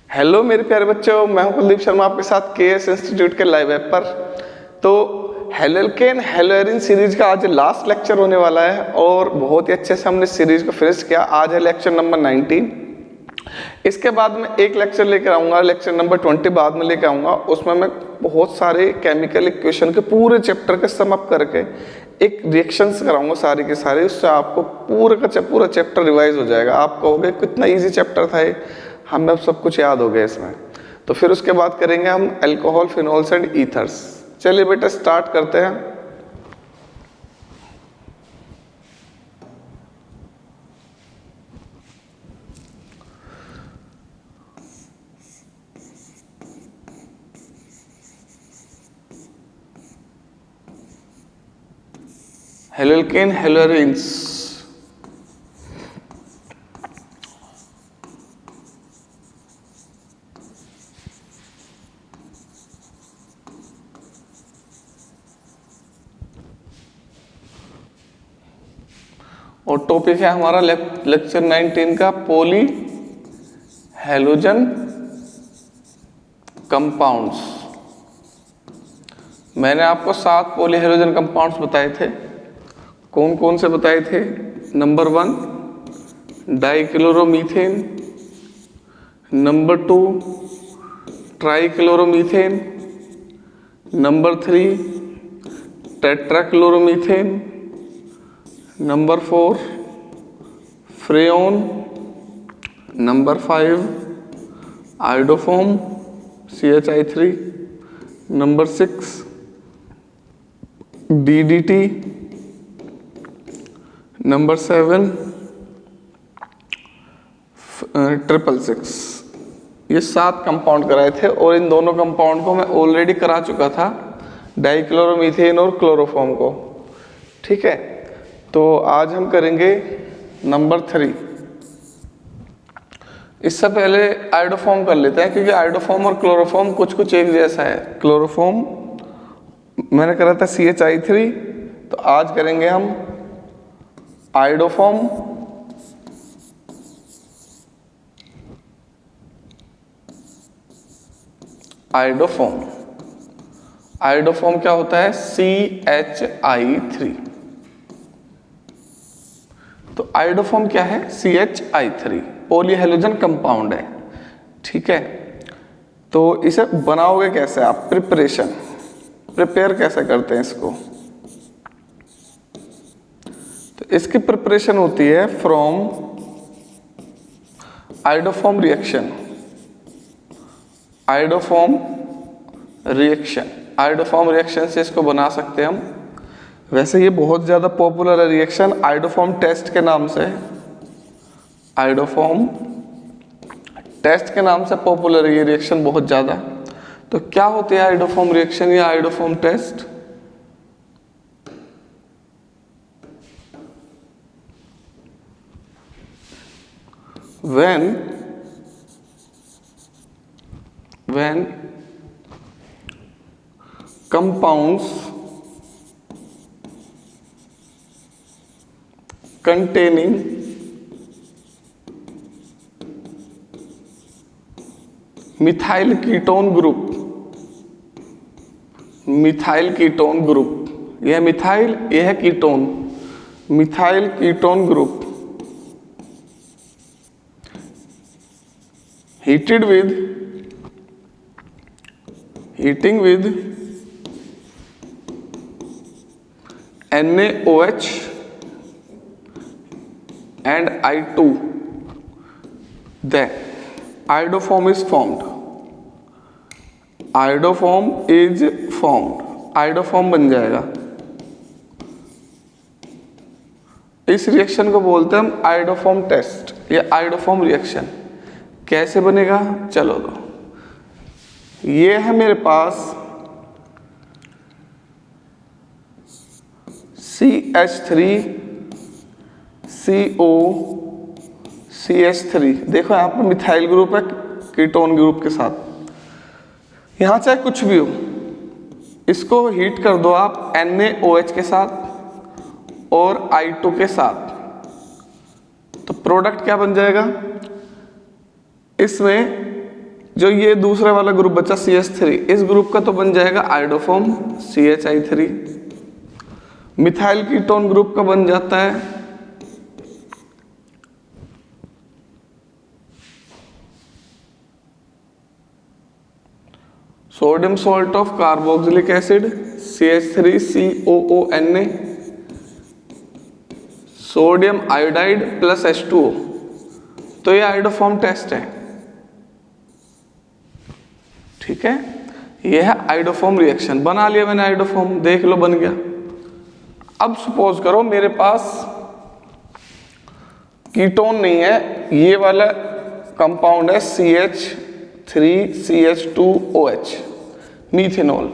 Hello मेरे प्यारे बच्चों, मैं हूं कुलदीप शर्मा आपके साथ केएस इंस्टीट्यूट के लाइव ऐप पर। तो halo alkane hello Erin series का आज लास्ट लेक्चर होने वाला है और बहुत ही अच्छे से हमने सीरीज को फिनिश किया। आज है लेक्चर नंबर 19। इसके बाद में एक लेक्चर लेकर आऊँगा, लेक्चर नंबर 20 बाद में लेकर आऊँगा। उसमें मैं बहुत सारे केमिकल इक्वेशन के पूरे चैप्टर के सम अप करके एक रिएक्शंस कराऊंगा सारे के सारे। उससे आपको पूरा चैप्टर रिवाइज हो जाएगा। आप कहोगे कितना ईजी चैप्टर था ये, हमें अब सब कुछ याद हो गया इसमें। तो फिर उसके बाद करेंगे हम अल्कोहल, फिनोल्स एंड ईथर्स। चलिए बेटा स्टार्ट करते हैं। Halo alkane hello arenes. और टॉपिक है हमारा लेक्चर 19 का पॉली हैलोजन कंपाउंड्स। मैंने आपको 7 पॉली हैलोजन कंपाउंड्स बताए थे। कौन कौन से बताए थे? Number 1 dichloromethane, number 2 trichloromethane, number 3 tetrachloromethane, number 4 freon, number 5 iodoform CHI3, number 6 DDT, number 7 666। ये 7 कंपाउंड कराए थे और इन दोनों कंपाउंड को मैं ऑलरेडी करा चुका था, डाइक्लोरोमीथेन और क्लोरोफॉर्म को। ठीक है, तो आज हम करेंगे नंबर 3। इससे पहले आयोडोफॉर्म कर लेते हैं, क्योंकि आयोडोफॉर्म और क्लोरोफॉर्म कुछ एक जैसा है। क्लोरोफॉर्म मैंने करा था CHI3, तो आज करेंगे हम आयोडोफॉर्म। आयोडोफॉर्म क्या होता है? CHI3। तो आयोडोफॉर्म क्या है? CHI3 पॉली हैलोजन कंपाउंड है। ठीक है, तो इसे बनाओगे कैसे आप? प्रिपेयर कैसे करते हैं इसको? तो इसकी प्रिपरेशन होती है from iodoform reaction. Iodoform reaction से इसको बना सकते हैं हम। वैसे ये बहुत ज़्यादा पॉपुलर है रिएक्शन, आयोडोफॉर्म टेस्ट के नाम से। आयोडोफॉर्म टेस्ट के नाम से पॉपुलर है ये रिएक्शन बहुत ज़्यादा। तो क्या होते हैं आयोडोफॉर्म रिएक्शन या iodoform test? when compounds containing methyl ketone group, यह मिथाइल, यह ketone, methyl ketone group heating with NaOH and I2, then iodoform is formed। Iodoform बन जाएगा। इस रिएक्शन को बोलते हैं हम आयोडोफॉर्म टेस्ट या आयोडोफॉर्म रिएक्शन। कैसे बनेगा? चलो, तो ये है मेरे पास CH3CO CH3। देखो यहाँ पर मिथाइल ग्रुप है कीटोन ग्रुप के साथ। यहाँ चाहे कुछ भी हो, इसको हीट कर दो आप NaOH के साथ और I2 के साथ, तो प्रोडक्ट क्या बन जाएगा? इसमें जो ये दूसरे वाला ग्रुप बचा CH3, इस ग्रुप का तो बन जाएगा iodoform CHI3। Methyl ketone group का बन जाता है sodium salt of carboxylic acid CH3COONA, sodium iodide plus H2O। तो ये आयोडोफॉर्म टेस्ट है, ठीक है। ये है आयोडोफॉर्म रिएक्शन। बना लिया मैंने आयोडोफॉर्म, देख लो बन गया। अब सपोज करो मेरे पास कीटोन नहीं है, ये वाला कंपाउंड है CH3CH2OH, मीथेनॉल।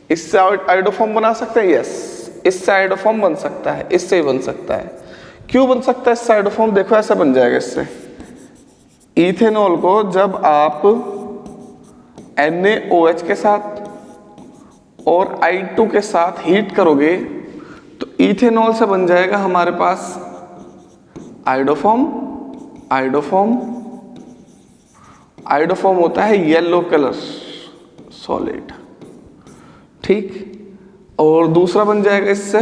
इससे आयोडोफॉर्म बना सकते हैं? यस, इससे आयोडोफॉर्म बन सकता है, इससे ही बन सकता है। क्यों बन सकता है इससे आयोडोफॉर्म? देखो ऐसा बन जाएगा इससे। इथेनॉल को जब आप NaOH के साथ और I2 के साथ हीट करोगे तो इथेनॉल से बन जाएगा हमारे पास आयोडोफॉर्म। आयोडोफॉर्म होता है येलो कलर सॉलिड, ठीक। और दूसरा बन जाएगा इससे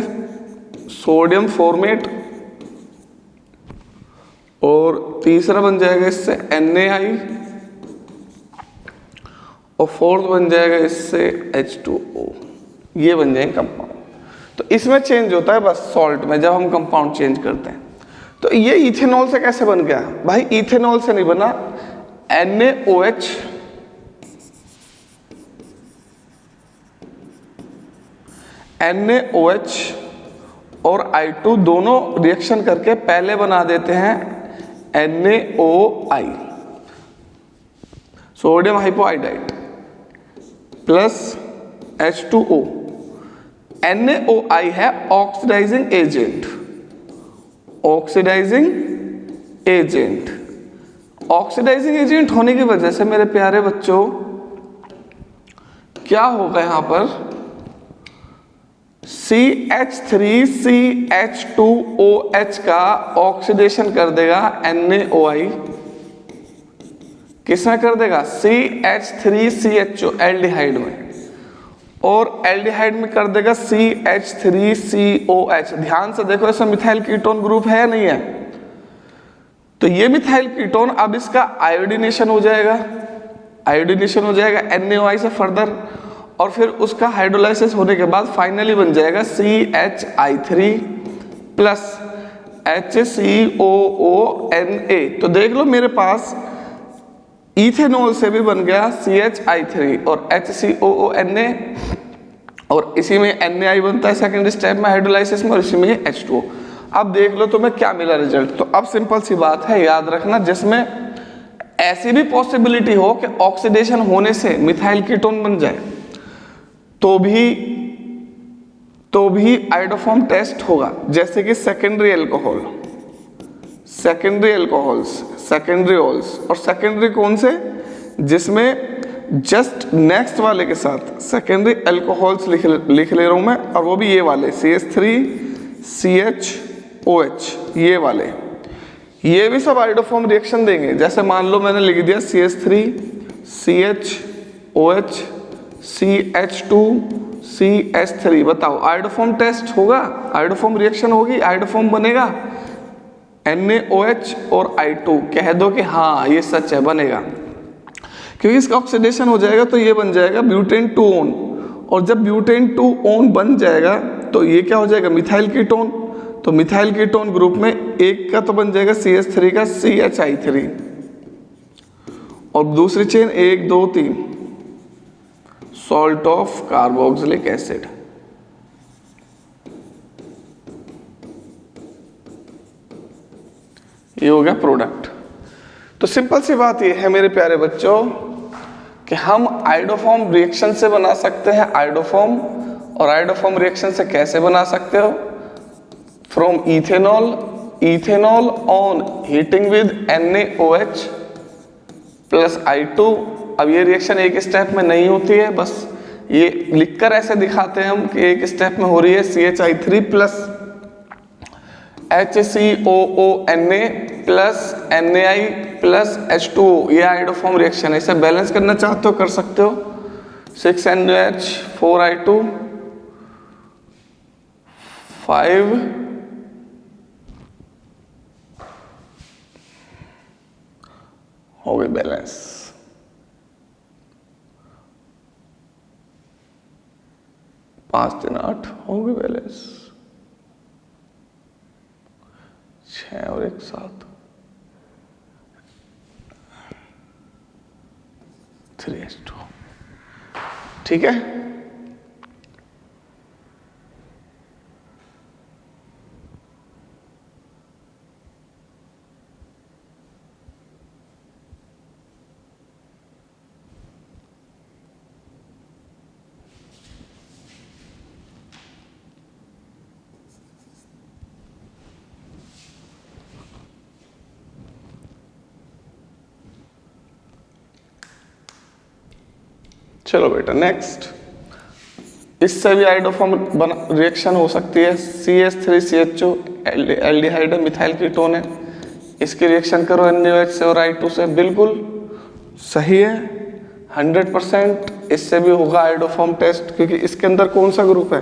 सोडियम फॉर्मेट, और तीसरा बन जाएगा इससे NaI, और फोर्थ बन जाएगा इससे H2O। ये बन जाएंगे कंपाउंड। तो इसमें चेंज होता है बस सॉल्ट में, जब हम कंपाउंड चेंज करते हैं। तो ये इथेनॉल से कैसे बन गया भाई? इथेनॉल से नहीं बना, NaOH और I2 दोनों रिएक्शन करके पहले बना देते हैं NaOI, sodium hypoiodide plus H2O। NaOI है ऑक्सीडाइजिंग एजेंट। ऑक्सीडाइजिंग एजेंट होने की वजह से मेरे प्यारे बच्चों क्या होगा यहां पर? CH3CH2OH का ऑक्सीडेशन कर देगा NaOI। किसमें कर देगा? CH3CHO एल्डिहाइड में, और एल्डिहाइड में कर देगा CH3COH। ध्यान से देखो, इसमें मिथाइल कीटोन ग्रुप है या नहीं है? तो ये मिथाइल कीटोन अब इसका आयोडीनेशन हो जाएगा, NaOI से फर्दर, और फिर उसका हाइड्रोलाइसिस होने के बाद फाइनली बन जाएगा CHI3 प्लस HCOONA। तो देख लो मेरे पास इथेनॉल से भी बन गया CHI3 और HCOONA, और इसी में NaI बनता है सेकंड स्टेप में हाइड्रोलाइसिस में, और इसी में H2O। अब देख लो तुम्हें क्या मिला रिजल्ट। तो अब सिंपल सी बात है, याद रखना, जिसमें ऐसी भी पॉसिबिलिटी हो कि ऑक्सीडेशन होने से मिथाइल कीटोन बन जाए तो भी आयोडोफॉर्म टेस्ट होगा। जैसे कि सेकेंडरी ऑल्स, और सेकेंडरी कौन से? जिसमें जस्ट नेक्स्ट वाले के साथ सेकेंडरी एल्कोहल्स लिख ले रहा हूं मैं, और वो भी ये वाले CH3CHOH, ये वाले, ये भी सब आयोडोफॉर्म रिएक्शन देंगे। जैसे मान लो मैंने लिख दिया CH3CHOH CH2CH3, बताओ आयोडोफॉर्म टेस्ट होगा? आयोडोफॉर्म रिएक्शन होगी, आयोडोफॉर्म बनेगा? NaOH और I2 कह दो कि हाँ ये सच है, बनेगा, क्योंकि इसका ऑक्सीडेशन हो जाएगा तो ये बन जाएगा ब्यूटेन 2 ओन, और जब ब्यूटेन 2 ओन बन जाएगा तो ये क्या हो जाएगा? Methyl ketone. तो मिथाइल कीटोन ग्रुप में एक का तो बन जाएगा CH3 का CHI3, और दूसरी chain 1 2 3 salt of carboxylic acid. ये हो गया प्रोडक्ट। तो सिंपल सी बात ये है मेरे प्यारे बच्चों कि हम आयोडोफॉर्म रिएक्शन से बना सकते हैं आयोडोफॉर्म, और आयोडोफॉर्म रिएक्शन से कैसे बना सकते हो? From ethanol on heating with NaOH plus I2। अब ये रिएक्शन एक स्टेप में नहीं होती है, बस ये लिखकर ऐसे दिखाते हैं हम कि एक स्टेप में हो रही है CHI3 plus HCOONA plus NaI plus H2O, ये आयोडोफॉर्म रिएक्शन है। इसे बैलेंस करना चाहते हो कर सकते हो। 6NH 4I2 5 हो गई बैलेंस। 5 3 8 हो गई बैलेंस। 6 और 1 7 3H2। ठीक है, चलो बेटा नेक्स्ट। इससे भी आयोडोफॉर्म रिएक्शन हो सकती है। CH3CHO एल्डिहाइड है, मिथाइल कीटोन है। इसकी रिएक्शन करो NaOH से और I2 से, बिल्कुल सही है 100%। इससे भी होगा आयोडोफॉर्म टेस्ट, क्योंकि इसके अंदर कौन सा ग्रुप है,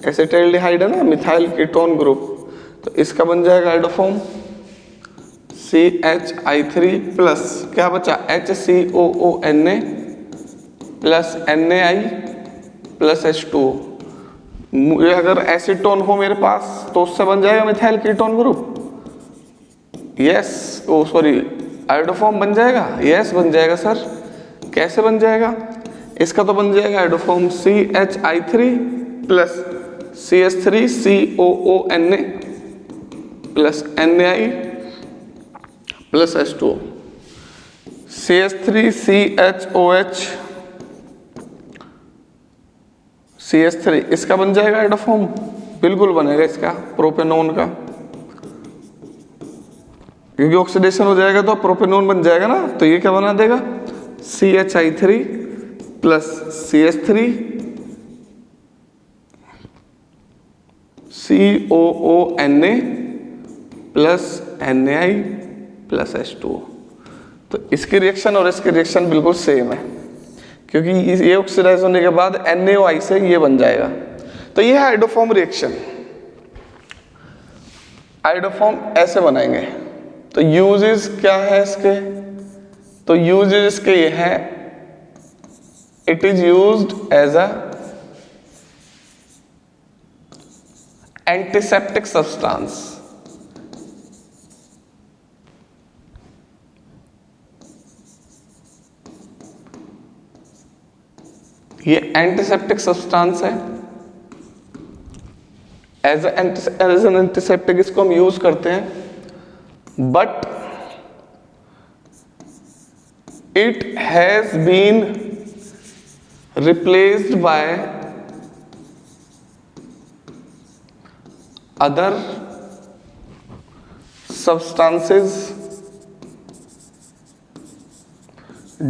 एसिटाइल्डिहाइड है ना, मिथाइल कीटोन ग्रुप। तो इसका बन जाएगा आयोडोफॉर्म CHI3 प्लस क्या बचा HCOONA plus NaI plus H2O। मुझे अगर एसीटोन हो मेरे पास तो उससे बन जाएगा मिथाइल कीटोन ग्रुप। यस, ओ सॉरी, आयोडोफॉर्म बन जाएगा। यस बन जाएगा सर। कैसे बन जाएगा? इसका तो बन जाएगा iodoform CHI3 plus CH3COONA plus NaI plus H2O। CH3CHOH CH3 इसका बन जाएगा आयोडोफॉर्म, बिल्कुल बनेगा इसका, प्रोपेनोन का, क्योंकि ऑक्सीडेशन हो जाएगा तो प्रोपेनोन बन जाएगा ना। तो ये क्या बना देगा CHI3 plus CH3 COONA plus NaI plus H2O। तो इसकी रिएक्शन और इसकी रिएक्शन बिल्कुल सेम है, क्योंकि ये ऑक्सीडाइज होने के बाद NaOI से ये बन जाएगा। तो ये है आयोडोफॉर्म रिएक्शन। आयोडोफॉर्म ऐसे बनाएंगे। तो यूजेस क्या है इसके? तो यूजेस इसके ये है, it is used as a antiseptic substance. ये एंटीसेप्टिक सब्सटेंस है। एज एन एंटीसेप्टिक इसको हम यूज करते हैं, but it has been replaced by other substances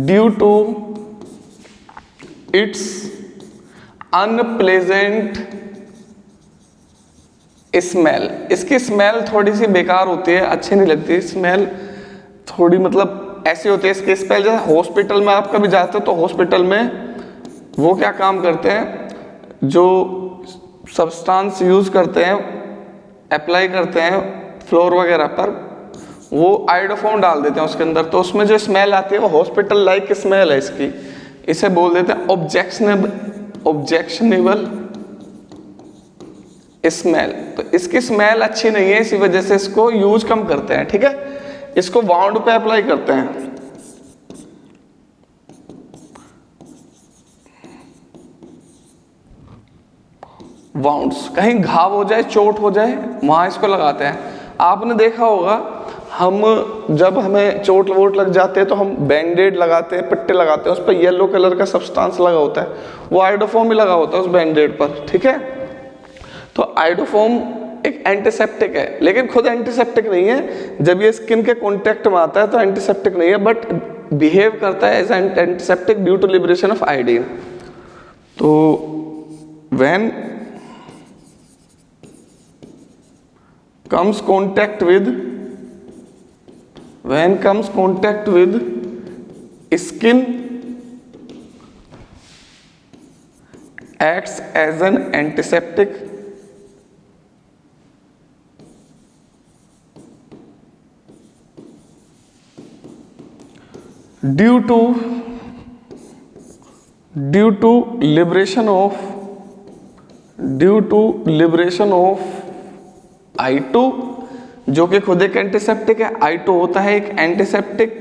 due to its unpleasant smell. इसकी स्मेल थोड़ी सी बेकार होती है, अच्छी नहीं लगती स्मेल, थोड़ी मतलब ऐसी होती है इसकी स्मेल। जैसे हॉस्पिटल में आप कभी जाते हो तो हॉस्पिटल में वो क्या काम करते हैं, जो सब्सटेंस यूज करते हैं, अप्लाई करते हैं फ्लोर वगैरह पर, वो आयोडोफॉर्म डाल देते हैं उसके अंदर, तो उसमें जो स्मेल आती है वो हॉस्पिटल लाइक स्मेल है इसकी। इसे बोल देते हैं ऑब्जेक्शनेबल स्मेल। तो इसकी स्मेल अच्छी नहीं है, इसी वजह से इसको यूज कम करते हैं। ठीक है, इसको वाउंड पे अप्लाई करते हैं। वाउंड्स, कहीं घाव हो जाए, चोट हो जाए, वहां इसको लगाते हैं। आपने देखा होगा, हम जब हमें चोट वोट लग जाते हैं तो हम बैंडेड लगाते हैं, पट्टे लगाते हैं, उस पर येलो कलर का सब्सटेंस लगा होता है, वो आयोडोफॉर्म ही लगा होता है उस बैंडेड पर। ठीक है, तो आयोडोफॉर्म एक एंटीसेप्टिक है, लेकिन खुद एंटीसेप्टिक नहीं है। जब ये स्किन के कांटेक्ट में आता है तो एंटीसेप्टिक नहीं है, बट बिहेव करता है as antiseptic due to liberation of iodine. तो when comes contact with when comes contact with skin acts as an antiseptic due to liberation of I2, जो कि खुद एक एंटीसेप्टिक है। I2 होता है एक एंटीसेप्टिक।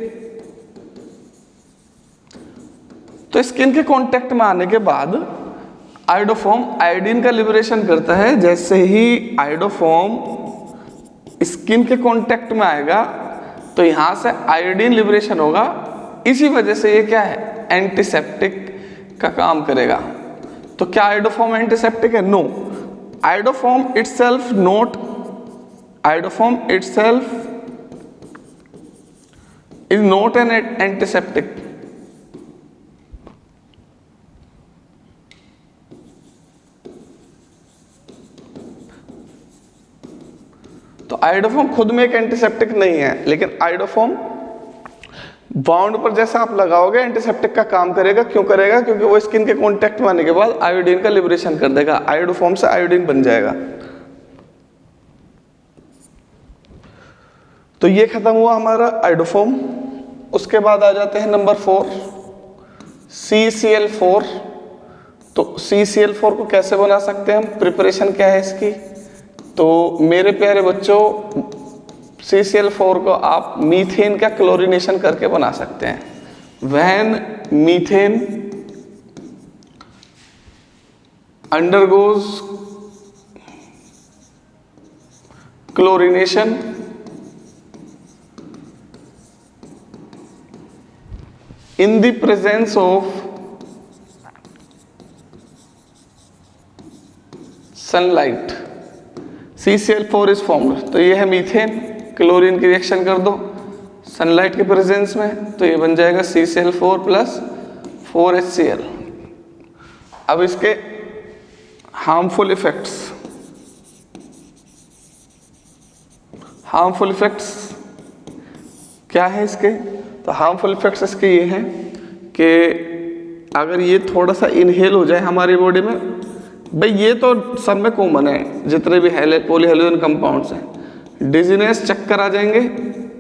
तो स्किन के कांटेक्ट में आने के बाद आयोडोफॉर्म आयोडीन का लिबरेशन करता है। जैसे ही आयोडोफॉर्म स्किन के कांटेक्ट में आएगा तो यहां से आयोडीन लिबरेशन होगा। इसी वजह से ये क्या है, एंटीसेप्टिक का काम करेगा। तो क्या आयोडोफॉर्म एंटीसेप्टिक है? No, iodoform itself is not an antiseptic. तो आयोडोफॉर्म खुद में एक एंटीसेप्टिक नहीं है, लेकिन आयोडोफॉर्म बाउंड पर जैसा आप लगाओगे एंटीसेप्टिक का काम करेगा। क्यों करेगा? क्योंकि वो स्किन के कांटेक्ट में आने के बाद आयोडीन का लिबरेशन कर देगा, आयोडोफॉर्म से आयोडीन बन जाएगा। तो ये खत्म हुआ हमारा आयोडोफॉर्म। उसके बाद आ जाते हैं नंबर 4, CCl4। तो CCl4 को कैसे बना सकते हैं हम, प्रिपरेशन क्या है इसकी? तो मेरे प्यारे बच्चों, CCl4 को आप मीथेन का क्लोरीनेशन करके बना सकते हैं। When methane undergoes chlorination in the presence of sunlight, CCl4 is formed। तो ये है मीथेन, क्लोरीन की रिएक्शन कर दो सनलाइट के प्रेजेंस में, तो ये बन जाएगा CCl4 प्लस 4HCl। अब इसके हार्मफुल इफेक्ट्स क्या है इसके? तो हार्मफुल इफेक्ट्स इसके ये हैं कि अगर ये थोड़ा सा इनहेल हो जाए हमारी बॉडी में, भाई ये तो सब में कॉमन है जितने भी पॉलीहेलोजन कंपाउंड्स हैं, डिजीनेस, चक्कर आ जाएंगे,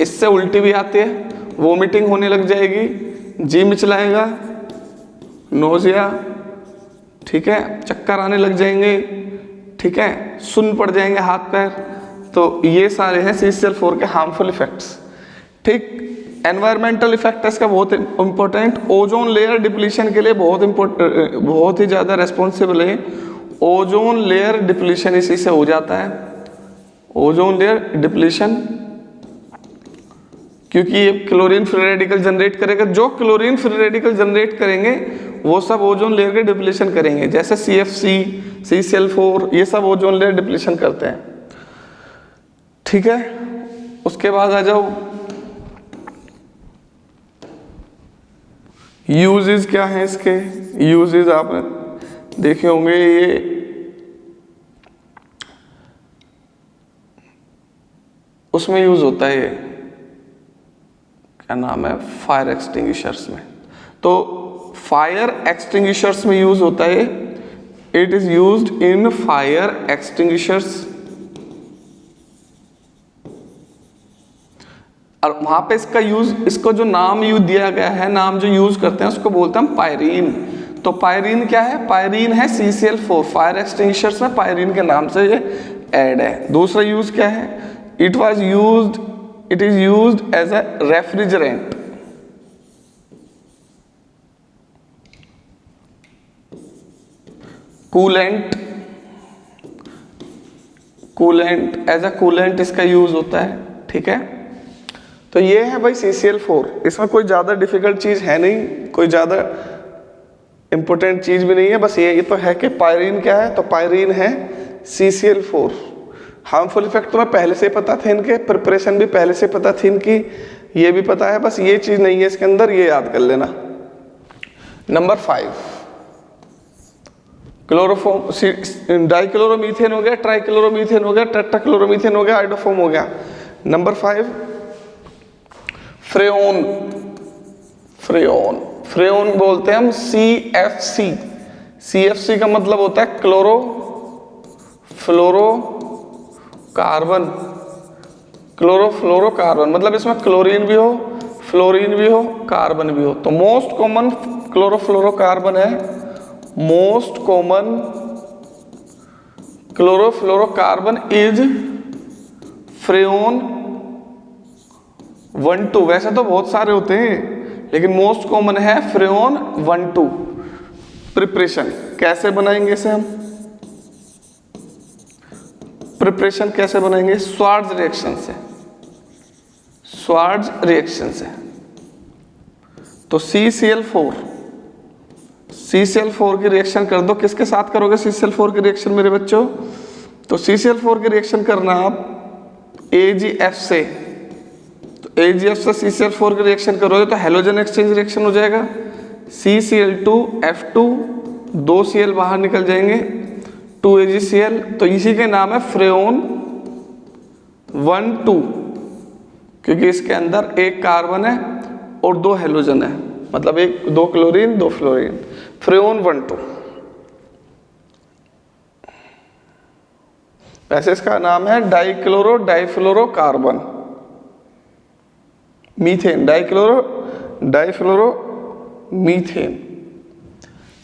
इससे उल्टी भी आती है, वोमिटिंग होने लग जाएगी, जी मिचलाएगा, नोजिया, ठीक है, चक्कर आने लग जाएंगे, ठीक है, सुन्न पड़ जाएंगे हाथ पैर। तो ये सारे हैं CCl4 के हार्मफुल इफेक्ट्स। ठीक, एनवायरमेंटल इफेक्ट इसका बहुत इंपॉर्टेंट, ओजोन लेयर डिप्लीशन के लिए बहुत ही ज़्यादा रेस्पॉन्सिबल है। ओजोन लेयर डिप्लीशन इसी से हो जाता है, ओजोन लेयर डिप्लीशन, क्योंकि ये क्लोरीन फ्री रेडिकल जनरेट करेगा। जो क्लोरीन फ्री रेडिकल जनरेट करेंगे वो सब ओजोन लेयर के डिप्लीशन करेंगे, जैसे CFC, CCl4, ये सब ओजोन लेयर डिप्लीशन करते हैं। ठीक है, उसके बाद आ जाओ यूजेस क्या है इसके। यूजेस आपने देखे होंगे, ये उसमें यूज होता है, ये क्या नाम है, फायर एक्सटिंग्विशर्स में। तो फायर एक्सटिंग्विशर्स में यूज होता है, it is used in fire extinguishers. और वहां पे इसका यूज, इसको जो नाम यूज दिया गया है, नाम जो यूज करते हैं उसको बोलते हैं पायरीन। तो पायरीन क्या है? पायरीन है CCl4, फायर एक्सटिंग्विशर्स में पायरीन के नाम से ये ऐड है। दूसरा यूज क्या है? It is used as a refrigerant. Coolant as a coolant इसका यूज होता है। ठीक है, तो ये है भाई CCl4। इसमें कोई ज़्यादा डिफिकल्ट चीज़ है नहीं, कोई ज़्यादा इंपॉर्टेंट चीज़ भी नहीं है, बस ये तो है कि पायरीन क्या है, तो पायरीन है CCl4। हार्मफुल इफेक्ट तुम्हें पहले से पता थे इनके, प्रिपरेशन भी पहले से पता थी इनकी, ये भी पता है, बस ये चीज़ नहीं है इसके अंदर, ये याद कर लेना। नंबर 5 क्लोरोफॉर्म, डाइक्लोरोमीथेन हो गया, ट्राइक्लोरोमीथेन हो गया, टेट्राक्लोरोमीथेन हो गया, आयोडोफॉर्म हो गया। नंबर 5 फ्रेओन, फ्रेओन, फ्रेओन बोलते हैं हम CFC। CFC का मतलब होता है क्लोरो फ्लोरो कार्बन, क्लोरोफ्लोरोकार्बन, मतलब इसमें क्लोरीन भी हो, फ्लोरीन भी हो, कार्बन भी हो। तो मोस्ट कॉमन क्लोरोफ्लोरोकार्बन है, मोस्ट कॉमन क्लोरोफ्लोरोकार्बन इज फ्रेओन 1,2। वैसे तो बहुत सारे होते हैं लेकिन मोस्ट कॉमन है फ्रेओन 1,2। प्रिपरेशन कैसे बनाएंगे इसे हम, प्रिपरेशन कैसे बनाएंगे, स्वार्ट्ज रिएक्शन से, स्वार्ट्ज रिएक्शन से। तो CCl4, CCl4 की रिएक्शन कर दो। किसके साथ करोगे CCl4 की रिएक्शन मेरे बच्चों, तो CCl4 की रिएक्शन करना आप AgF से, तो AgF से CCl4 की रिएक्शन करोगे तो हैलोजन एक्सचेंज रिएक्शन हो जाएगा, CCl2F2, 2 Cl बाहर निकल जाएंगे, 2 AgCl। तो इसी के नाम है फ्रेओन 1,2, क्योंकि इसके अंदर एक कार्बन है और 2 हैलोजन है, मतलब 2 क्लोरीन 2 फ्लोरीन, फ्रेओन 1,2। वैसे इसका नाम है dichloro difluorocarbon, methane, dichloro difluoro methane.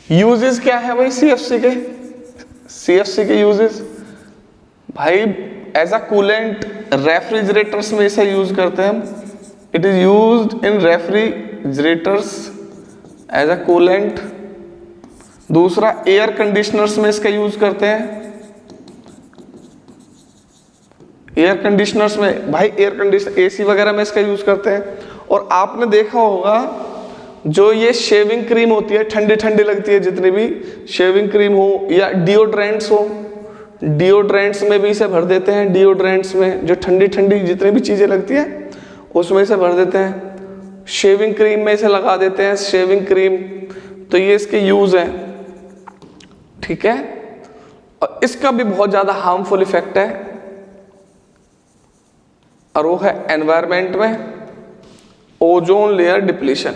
Uses क्या है भाई CFC के, CFC के यूजेस भाई एज अ कूलेंट रेफ्रिजरेटर्स में इसे यूज करते हैं हम, it is used in refrigerators as a coolant. दूसरा एयर कंडीशनर्स में इसका यूज करते हैं, एयर कंडीशनर्स में भाई, एयर कंडीशनर AC वगैरह में इसका यूज करते हैं। और आपने देखा होगा जो ये शेविंग क्रीम होती है, ठंडी ठंडी लगती है, जितनी भी शेविंग क्रीम हो या डिओड्रेंट्स हो, डिओड्रेंट्स में भी इसे भर देते हैं, डिओड्रेंट्स में जो ठंडी ठंडी जितनी भी चीजें लगती है उसमें इसे भर देते हैं, शेविंग क्रीम में इसे लगा देते हैं, शेविंग क्रीम। तो ये इसके यूज है, ठीक है। और इसका भी बहुत ज्यादा हार्मफुल इफेक्ट है, और वो है एनवायरमेंट में ozone layer depletion.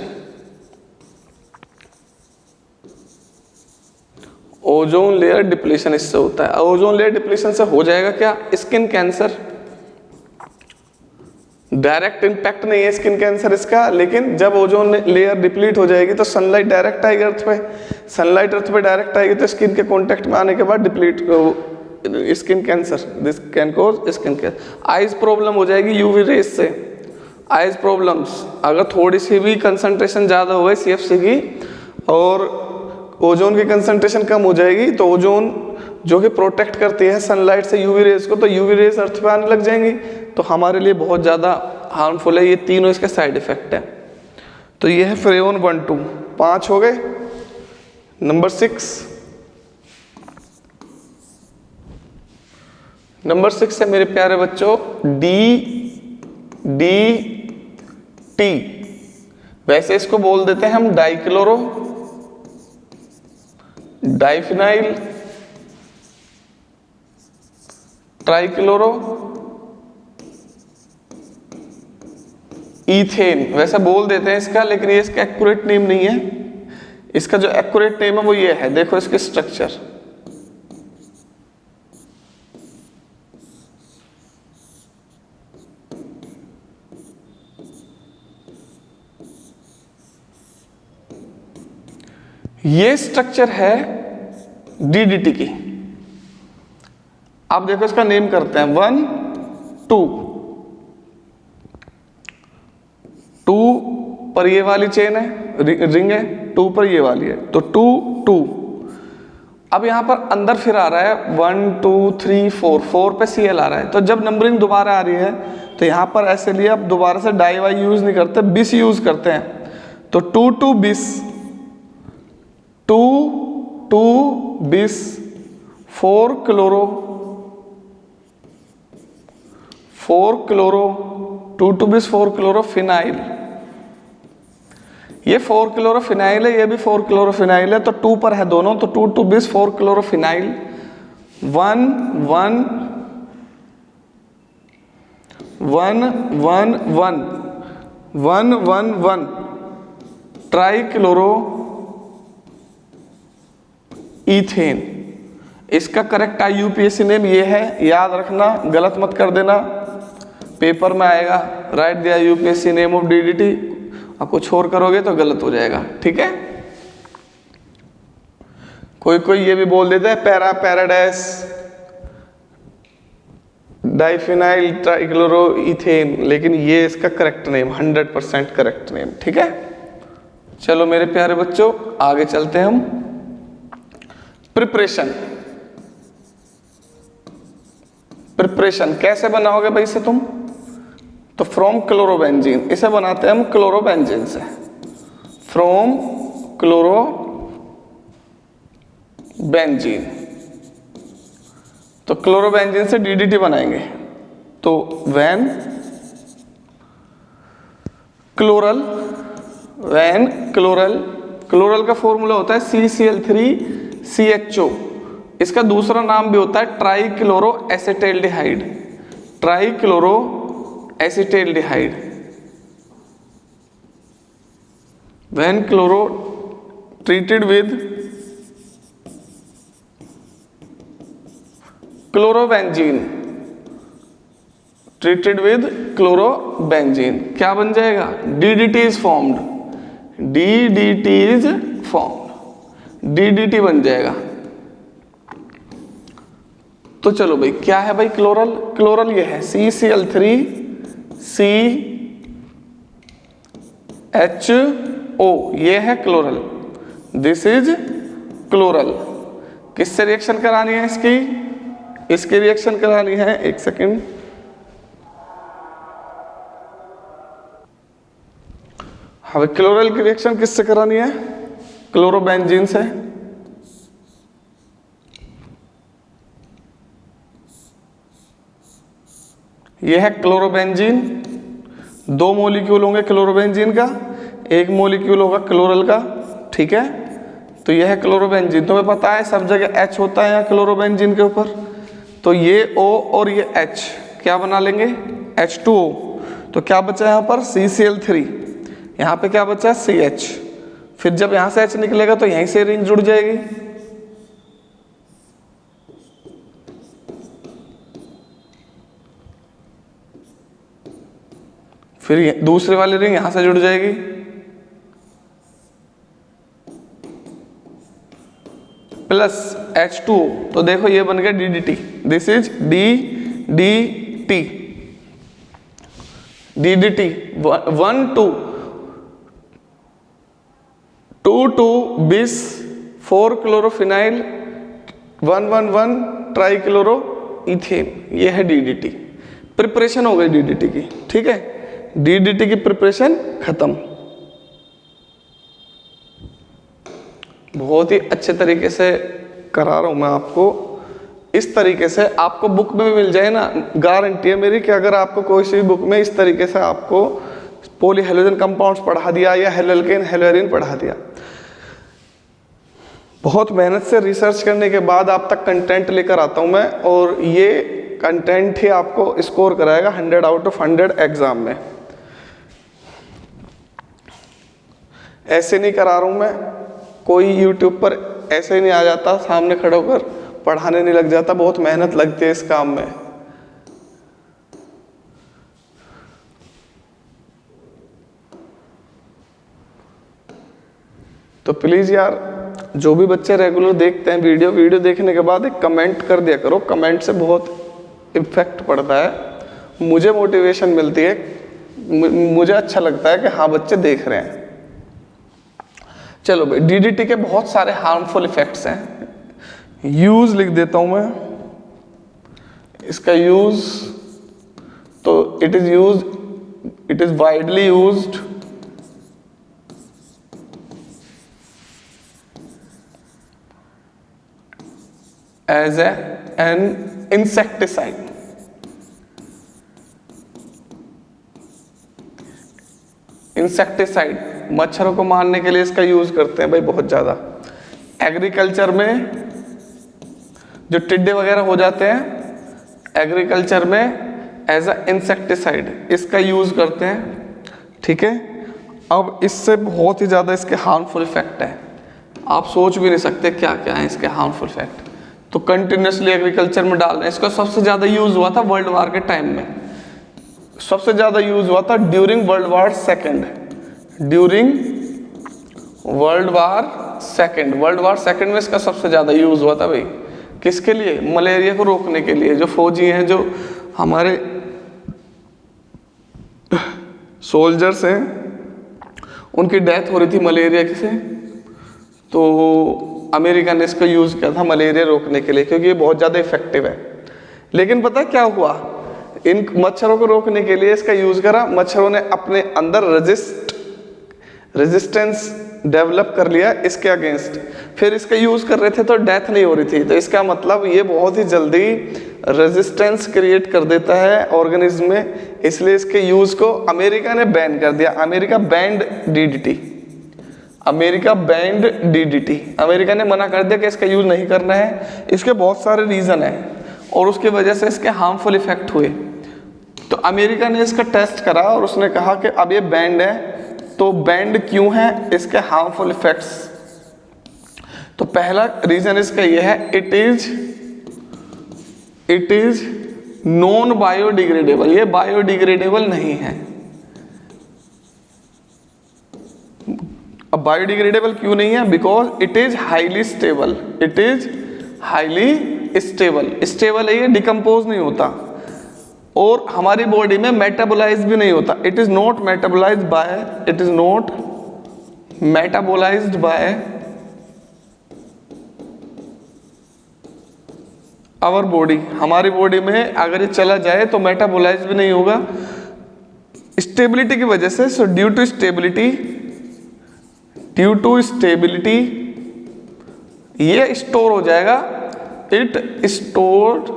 Ozone layer depletion इससे होता है। ओजोन लेयर डिप्लीशन से हो जाएगा क्या, स्किन कैंसर। डायरेक्ट इंपैक्ट नहीं है स्किन कैंसर इसका, लेकिन जब ओजोन लेयर डिप्लीट हो जाएगी तो सनलाइट डायरेक्ट आएगी अर्थ पे, सनलाइट अर्थ पे डायरेक्ट आएगी तो स्किन के कांटेक्ट में आने के बाद deplete skin cancer, this can cause skin cancer. Eyes problem हो जाएगी यूवी रेस से, आइज प्रॉब्लम्स। अगर थोड़ी सी भी कंसंट्रेशन ज़्यादा हो गई CFC की और ओजोन की कंसंट्रेशन कम हो जाएगी तो ओजोन जो कि प्रोटेक्ट करती है सनलाइट से यूवी रेस को, तो यूवी रेस अर्थ पे आने लग जाएंगी, तो हमारे लिए बहुत ज़्यादा हार्मफुल है। ये तीनों इसके साइड इफेक्ट है। तो ये है फ्रेओन 1,2, 5 हो गए। नंबर 6 है मेरे प्यारे बच्चों DDT। वैसे इसको बोल देते हैं हम डाइक्लोरो डाइफिनाइल ट्राइक्लोरो इथेन, वैसे बोल देते हैं इसका, लेकिन ये इसका एक्यूरेट नेम नहीं है। इसका जो एक्यूरेट नेम है वो ये है, देखो इसके स्ट्रक्चर। ये स्ट्रक्चर है DDT की। आप देखो इसका नेम करते हैं 1 2 2 पर ये वाली चेन है, रिंग है, 2 पर ये वाली है, तो 2 2। अब यहां पर अंदर फिर आ रहा है 1 2 3 4, 4 पे Cl आ रहा है। तो जब नंबरिंग दोबारा आ रही है तो यहां पर ऐसे लिए अब दोबारा से डाई वाई यूज नहीं करते, बिस यूज करते हैं। तो 2 2 बिस, 2 2 बिस 4 क्लोरो 2 2 बिस 4 क्लोरोफिनाइल। ये 4 क्लोरोफिनाइल है, ये भी 4 क्लोरोफिनाइल है, तो 2 पर है दोनों, तो 2 2 बिस 4 क्लोरोफिनाइल। 1 1 1 1 1 111 trichloro ethane. इसका करेक्ट IUPAC नेम ये है, याद रखना, गलत मत कर देना, पेपर में आएगा right the IUPAC name of DDT, और कुछ और करोगे तो गलत हो जाएगा, ठीक है। कोई कोई ये भी बोल देता है पैराडाइस डाइफिनाइल ट्राइक्लोरोइथेन, लेकिन ये इसका करेक्ट नेम, 100% करेक्ट नेम, ठीक है। चलो मेरे प्यारे बच्चों आगे चलते हैं हम। प्रिपरेशन कैसे बनाओगे भाई इसे तुम, तो फ्रॉम क्लोरोबेंजीन, इसे बनाते हैं हम क्लोरोबेंजीन से, फ्रॉम क्लोरोबेंजीन। तो क्लोरोबेंजीन से DDT बनाएंगे, तो वैन क्लोरल, क्लोरल का फॉर्मूला होता है CCl3CHO। इसका दूसरा नाम भी होता है trichloro acetaldehyde, trichloro acetaldehyde. When chloro treated with chlorobenzene, treated with chlorobenzene क्या बन जाएगा, DDT is formed, DDT is formed, DDT बन जाएगा। तो चलो भाई क्या है भाई क्लोरल, क्लोरल ये है CCl3CHO, ये है क्लोरल, दिस इज क्लोरल। किससे रिएक्शन करानी है इसकी रिएक्शन करानी है, एक सेकेंड, हाँ क्लोरल की रिएक्शन किससे करानी है, क्लोरोबेंजीन से। यह है क्लोरोबेंजीन, 2 मॉलिक्यूल होंगे क्लोरोबेंजीन का, 1 मॉलिक्यूल होगा क्लोरल का, ठीक है। तो यह है क्लोरोबेंजीन, तुम्हें पता है सब जगह H होता है यहाँ क्लोरोबेंजीन के ऊपर, तो ये O और ये H क्या बना लेंगे, H2O। तो क्या बचा यहाँ पर CCl3, यहाँ पे क्या बचा CH, फिर जब यहाँ से H निकलेगा तो यहीं से रिंग जुड़ जाएगी, फिर दूसरे वाली रिंग यहां से जुड़ जाएगी, प्लस H2O। तो देखो ये बन गया DDT, this is DDT, 1,2 bis 4 chlorophenyl 111 trichloro ethane, ये है DDT। प्रिपरेशन हो गई DDT की, ठीक है, DDT की प्रिपरेशन खत्म। बहुत ही अच्छे तरीके से करा रहा हूं मैं आपको, इस तरीके से आपको बुक में भी मिल जाए ना, गारंटी है मेरी कि अगर आपको कोई सी बुक में इस तरीके से आपको पॉलीहेलोजन कंपाउंड्स पढ़ा दिया या हेलोल्केन हेलोएरिन पढ़ा दिया, बहुत मेहनत से रिसर्च करने के बाद आप तक कंटेंट लेकर आता हूं मैं, और ये कंटेंट ही आपको स्कोर कराएगा 100 आउट ऑफ 100 एग्जाम में। ऐसे नहीं करा रहा हूं मैं, कोई यूट्यूब पर ऐसे ही नहीं आ जाता, सामने खड़ा होकर पढ़ाने नहीं लग जाता, बहुत मेहनत लगती है इस काम में। तो प्लीज यार जो भी बच्चे रेगुलर देखते हैं वीडियो देखने के बाद एक कमेंट कर दिया करो, कमेंट से बहुत इफेक्ट पड़ता है, मुझे मोटिवेशन मिलती है, मुझे अच्छा लगता है कि हाँ बच्चे देख रहे हैं। चलो भाई DDT के बहुत सारे हार्मफुल इफेक्ट्स हैं, यूज लिख देता हूं मैं इसका यूज। तो it is widely used as an insecticide. Insecticide मच्छरों को मारने के लिए इसका यूज करते हैं भाई बहुत ज्यादा। एग्रीकल्चर में जो टिड्डे वगैरह हो जाते हैं एग्रीकल्चर में एज अ इंसेक्टिसाइड इसका यूज करते हैं, ठीक है। अब इससे बहुत ही ज़्यादा इसके हार्मफुल इफेक्ट है, आप सोच भी नहीं सकते क्या क्या है इसके हार्मफुल इफेक्ट। तो कंटिन्यूसली एग्रीकल्चर में डाल रहे हैं। इसका सबसे ज़्यादा यूज़ हुआ था वर्ल्ड वार के टाइम में, सबसे ज़्यादा यूज़ हुआ था during world war second, during world war second में इसका सबसे ज़्यादा यूज़ हुआ था भाई। किसके लिए? मलेरिया को रोकने के लिए। जो फौजी हैं, जो हमारे सोल्जर्स हैं, उनकी डेथ हो रही थी मलेरिया से, तो अमेरिका ने इसका यूज़ किया था मलेरिया रोकने के लिए, क्योंकि ये बहुत ज़्यादा इफेक्टिव है। लेकिन पता है क्या हुआ? इन मच्छरों को रोकने के लिए इसका यूज़ करा, मच्छरों ने अपने अंदर रेजिस्टेंस डेवलप कर लिया इसके अगेंस्ट, फिर इसका यूज़ कर रहे थे तो डेथ नहीं हो रही थी। तो इसका मतलब ये बहुत ही जल्दी रेजिस्टेंस क्रिएट कर देता है ऑर्गेनिज्म में, इसलिए इसके यूज़ को अमेरिका ने बैन कर दिया। अमेरिका बैंड डीडीटी, अमेरिका ने मना कर दिया कि इसका यूज़ नहीं करना है। इसके बहुत सारे रीज़न हैं और उसकी वजह से इसके हार्मफुल इफेक्ट हुए। तो अमेरिका ने इसका टेस्ट करा और उसने कहा कि अब ये बैंड है। तो बैंड क्यों है? इसके हार्मफुल इफेक्ट्स। तो पहला रीजन इसका ये है, इट इज नॉन बायोडिग्रेडेबल, ये बायोडिग्रेडेबल नहीं है। अब बायोडिग्रेडेबल क्यों नहीं है? Because it is highly stable, stable है, ये डिकम्पोज नहीं होता और हमारी बॉडी में मेटाबोलाइज भी नहीं होता। It is not metabolized by our body. हमारी बॉडी में अगर ये चला जाए तो मेटाबोलाइज भी नहीं होगा स्टेबिलिटी की वजह से। सो ड्यू टू स्टेबिलिटी ये स्टोर हो जाएगा। It stored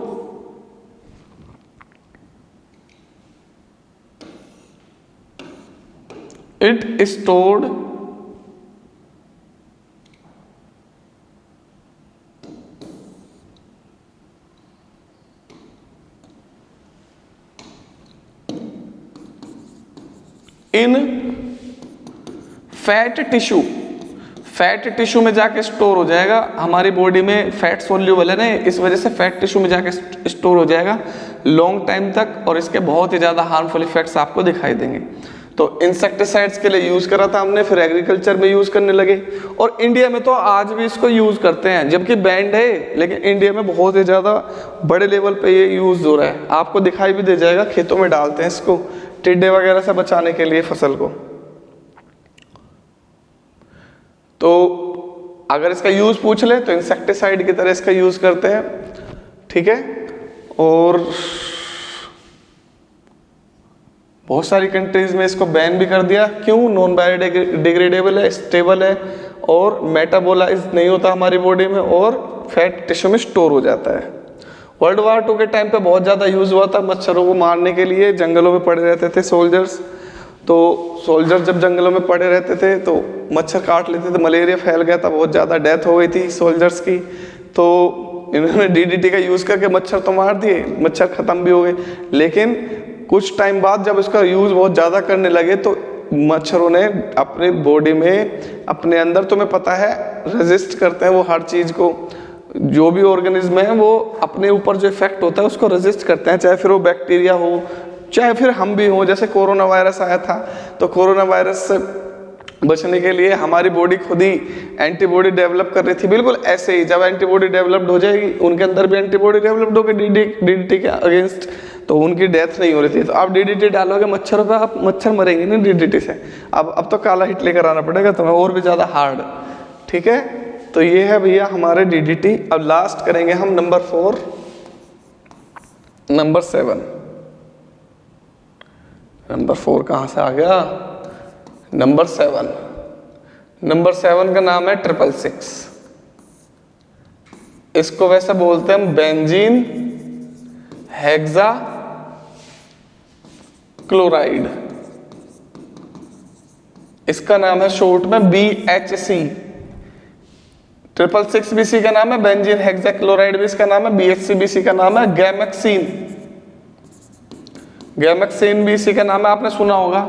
in fat tissue में जाके स्टोर हो जाएगा। हमारी बॉडी में फैट सोल्यूबल है ना, इस वजह से फैट टिश्यू में जाके स्टोर हो जाएगा लॉन्ग टाइम तक और इसके बहुत ही ज़्यादा हार्मफुल इफेक्ट्स आपको दिखाई देंगे। तो इंसेक्टिसाइड्स के लिए यूज़ करा था हमने, फिर एग्रीकल्चर में यूज़ करने लगे और इंडिया में तो आज भी इसको यूज़ करते हैं, जबकि बैंड है, लेकिन इंडिया में बहुत ही ज़्यादा बड़े लेवल पे ये यूज़ हो रहा है। आपको दिखाई भी दे जाएगा, खेतों में डालते हैं इसको टिड्डे वगैरह से बचाने के लिए फसल को। तो अगर इसका यूज़ पूछ ले तो इंसेक्टिसाइड की तरह इसका यूज़ करते हैं, ठीक है। और बहुत सारी कंट्रीज में इसको बैन भी कर दिया। क्यों? नॉन बायोडिग्रेडेबल है, स्टेबल है और मेटाबोलाइज नहीं होता हमारी बॉडी में और फैट टिश्यू में स्टोर हो जाता है। वर्ल्ड वार 2 के टाइम पे बहुत ज़्यादा यूज़ हुआ था मच्छरों को मारने के लिए। जंगलों में पड़े रहते थे सोल्जर्स, तो सोल्जर जब जंगलों में पड़े रहते थे तो मच्छर काट लेते थे, मलेरिया फैल गया था, बहुत ज़्यादा डेथ हो गई थी सोल्जर्स की। तो इन्होंने डीडीटी का यूज़ करके मच्छर तो मार दिए, मच्छर ख़त्म भी हो गए। लेकिन कुछ टाइम बाद जब इसका यूज़ बहुत ज़्यादा करने लगे तो मच्छरों ने अपने बॉडी में, अपने अंदर, तुम्हें पता है रेजिस्ट करते हैं वो हर चीज़ को। जो भी ऑर्गेनिज्म है वो अपने ऊपर जो इफेक्ट होता है उसको रेजिस्ट करते हैं, चाहे फिर वो बैक्टीरिया हो, चाहे फिर हम भी हों। जैसे कोरोना वायरस आया था तो कोरोना वायरस से बचने के लिए हमारी बॉडी खुद ही एंटीबॉडी डेवलप कर रही थी। बिल्कुल ऐसे ही जब एंटीबॉडी डेवलप्ड हो जाएगी, उनके अंदर भी एंटीबॉडी डेवलप्ड होगी डीडीटी के अगेंस्ट, तो उनकी डेथ नहीं हो रही थी। तो आप डीडीटी डालोगे मच्छरों पे, आप मच्छर मरेंगे नहीं डीडीटी से। अब तो काला हिट लेकर आना पड़ेगा तुम्हें और भी ज़्यादा हार्ड, ठीक है। तो ये है भैया हमारे डीडीटी। अब लास्ट करेंगे हम नंबर 7। नंबर 4 कहाँ से आ गया? नंबर 7 का नाम है 666। इसको वैसे बोलते हैं बेंजीन हेक्सा क्लोराइड, इसका नाम है शॉर्ट में BHC। 666BC का नाम है बेंजीन हेक्सा क्लोराइड, भी इसका नाम है BHCBC का नाम है गैमेक्सिन भी इसी का नाम है, आपने सुना होगा।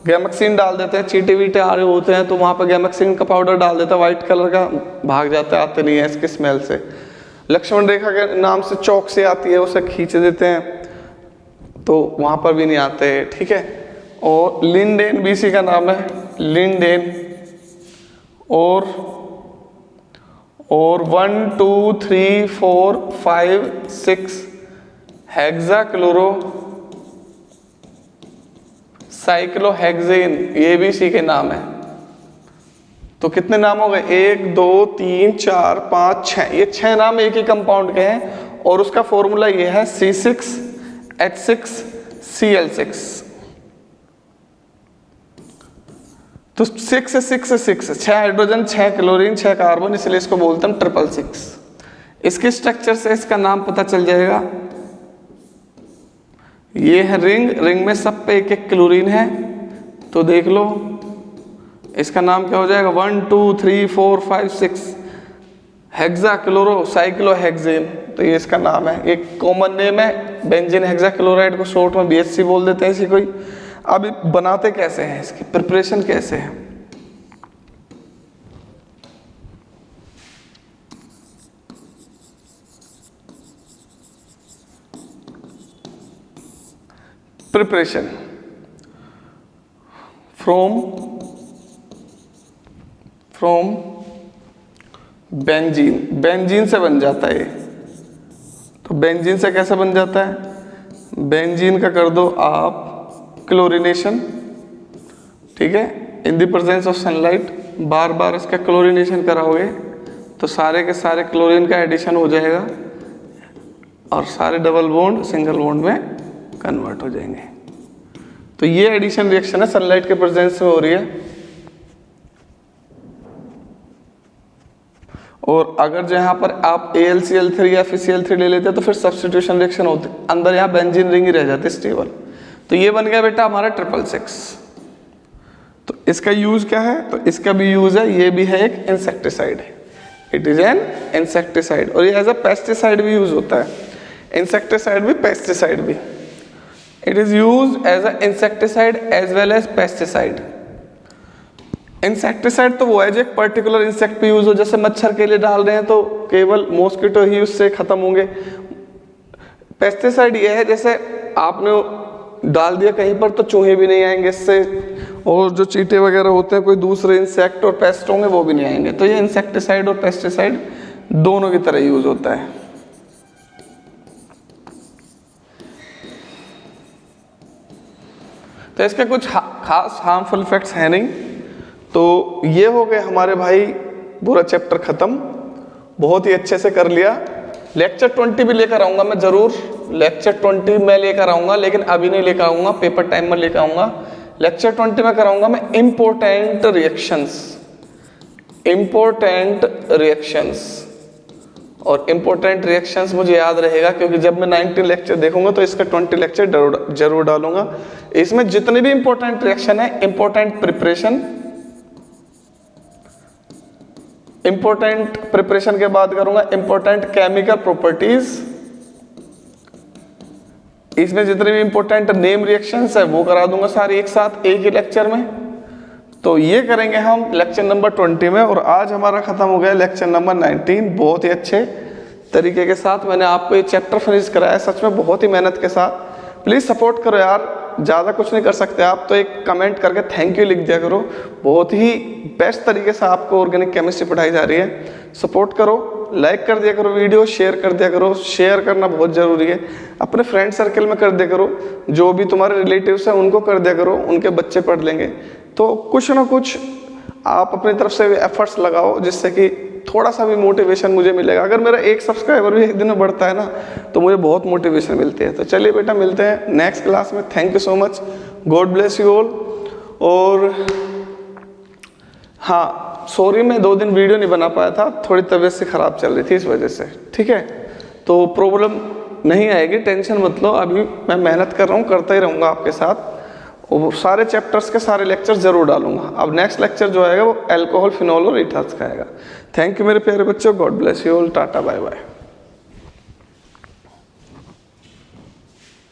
गैमेक्सिन डाल देते हैं, चींटे वीटे आ रहे होते हैं तो वहाँ पर गैमेक्सिन का पाउडर डाल देता है व्हाइट कलर का, भाग जाता है, आते नहीं है इसकी स्मेल से। लक्ष्मण रेखा के नाम से चौक से आती है, उसे खींच देते हैं तो वहाँ पर भी नहीं आते, ठीक है। और लिंडेन भी इसी का नाम है, लिंडेन। और 1 2 3 4 5 6 हेक्साक्लोरो साइक्लोहेक्सेन, ये भी इसी के नाम है। तो कितने नाम हो गए, 1 2 3 4 5 6, ये 6 नाम एक ही कंपाउंड के हैं और उसका फॉर्मूला ये है C6H6Cl6। तो 6 6 हाइड्रोजन 6 क्लोरीन 6 कार्बन, इसलिए इसको बोलते हैं 666। इसके स्ट्रक्चर से इसका नाम पता चल जाएगा। ये है रिंग, रिंग में सब पे एक एक क्लोरीन है, तो देख लो इसका नाम क्या हो जाएगा, 1 2 3 4 5 6 हेक्साक्लोरो साइक्लोहेक्सेन, तो ये इसका नाम है। एक कॉमन नेम है बेंजीन हेक्साक्लोराइड को शॉर्ट में BHC बोल देते हैं इसी कोई। अब बनाते कैसे हैं, इसकी प्रिपरेशन कैसे है। प्रिपरेशन फ्रॉम बेंजीन, बेंजीन से बन जाता है ये। तो बेंजीन से कैसे बन जाता है, बेंजीन का कर दो आप क्लोरीनेशन, ठीक है, in the presence of sunlight. बार बार इसका क्लोरीनेशन कराओगे तो सारे के सारे क्लोरीन का एडिशन हो जाएगा और सारे डबल बॉन्ड सिंगल बॉन्ड में कन्वर्ट हो जाएंगे। तो ये एडिशन रिएक्शन है, सनलाइट के प्रेजेंस में हो रही है। और अगर जो यहाँ पर आप AlCl3 या FeCl3 ले लेते हैं तो फिर सब्स्टिट्यूशन रिएक्शन होती, अंदर यहाँ बेंजीन रिंग ही रह जाती स्टेबल। तो ये बन गया बेटा हमारा 666। तो इसका यूज क्या है, तो इसका भी यूज है, ये भी है एक इंसेक्टिसाइड है, इट इज एन इंसेक्टिसाइड। और ये एज अ पेस्टिसाइड भी यूज होता है, इंसेक्टिसाइड भी पेस्टिसाइड भी। It is use as a insecticide as well as pesticide. Insecticide तो वो है जो एक पर्टिकुलर इंसेक्ट पे यूज हो, जैसे मच्छर के लिए डाल रहे हैं तो केवल मॉस्किटो ही उससे खत्म होंगे। पेस्टिसाइड ये है जैसे आपने डाल दिया कहीं पर तो चूहे भी नहीं आएंगे इससे, और जो चींटे वगैरह होते हैं कोई दूसरे इंसेक्ट और पेस्ट होंगे वो भी नहीं आएंगे। तो ये इंसेक्टिसाइड और पेस्टिसाइड दोनों की तरह यूज होता है। तो इसके कुछ खास हार्मफुल इफेक्ट्स हैं नहीं। तो ये हो गए हमारे भाई पूरा चैप्टर खत्म, बहुत ही अच्छे से कर लिया। लेक्चर 20 भी लेकर आऊंगा मैं जरूर, लेक्चर 20 मैं लेकर आऊंगा, लेकिन अभी नहीं लेकर आऊंगा, पेपर टाइम में लेकर आऊंगा। लेक्चर 20 में कराऊंगा मैं इम्पोर्टेंट रिएक्शंस, इम्पोर्टेंट रिएक्शंस। और इम्पोर्टेंट रिएक्शंस मुझे याद रहेगा क्योंकि जब मैं 19 लेक्चर देखूंगा तो इसका 20 लेक्चर जरूर डालूंगा। इसमें जितने भी इम्पोर्टेंट रिएक्शन है, इम्पोर्टेंट प्रिपरेशन के बाद करूंगा इम्पोर्टेंट केमिकल प्रॉपर्टीज। इसमें जितने भी इम्पोर्टेंट नेम रिएक्शंस है वो करा दूंगा सारे एक साथ एक ही लेक्चर में। तो ये करेंगे हम लेक्चर नंबर 20 में। और आज हमारा खत्म हो गया लेक्चर नंबर 19। बहुत ही अच्छे तरीके के साथ मैंने आपको ये चैप्टर फिनिश कराया, सच में बहुत ही मेहनत के साथ। प्लीज़ सपोर्ट करो यार, ज़्यादा कुछ नहीं कर सकते आप तो एक कमेंट करके थैंक यू लिख दिया करो। बहुत ही बेस्ट तरीके से आपको ऑर्गेनिक केमिस्ट्री पढ़ाई जा रही है। सपोर्ट करो, लाइक कर दिया करो वीडियो, शेयर कर दिया करो। शेयर करना बहुत ज़रूरी है, अपने फ्रेंड सर्कल में कर दिया करो, जो भी तुम्हारे रिलेटिव्स हैं उनको कर दिया करो, उनके बच्चे पढ़ लेंगे। तो कुछ ना कुछ आप अपनी तरफ से एफर्ट्स लगाओ जिससे कि थोड़ा सा भी मोटिवेशन मुझे मिलेगा। अगर मेरा एक सब्सक्राइबर भी एक दिन में बढ़ता है ना तो मुझे बहुत मोटिवेशन मिलती है। तो चलिए बेटा मिलते हैं नेक्स्ट क्लास में। Thank you so much, God bless you all. और हाँ सॉरी मैं 2 दिन वीडियो नहीं बना पाया था, थोड़ी तबीयत से ख़राब चल रही थी इस वजह से, ठीक है। तो प्रॉब्लम नहीं आएगी, टेंशन मत लो। अभी मैं मेहनत कर रहा हूँ, करता ही रहूँगा आपके साथ। वो सारे चैप्टर्स के सारे लेक्चर जरूर डालूंगा। अब नेक्स्ट लेक्चर जो आएगा वो अल्कोहल, फिनॉल और ईथास का आएगा। थैंक यू मेरे प्यारे बच्चों, God bless you all, tata bye bye.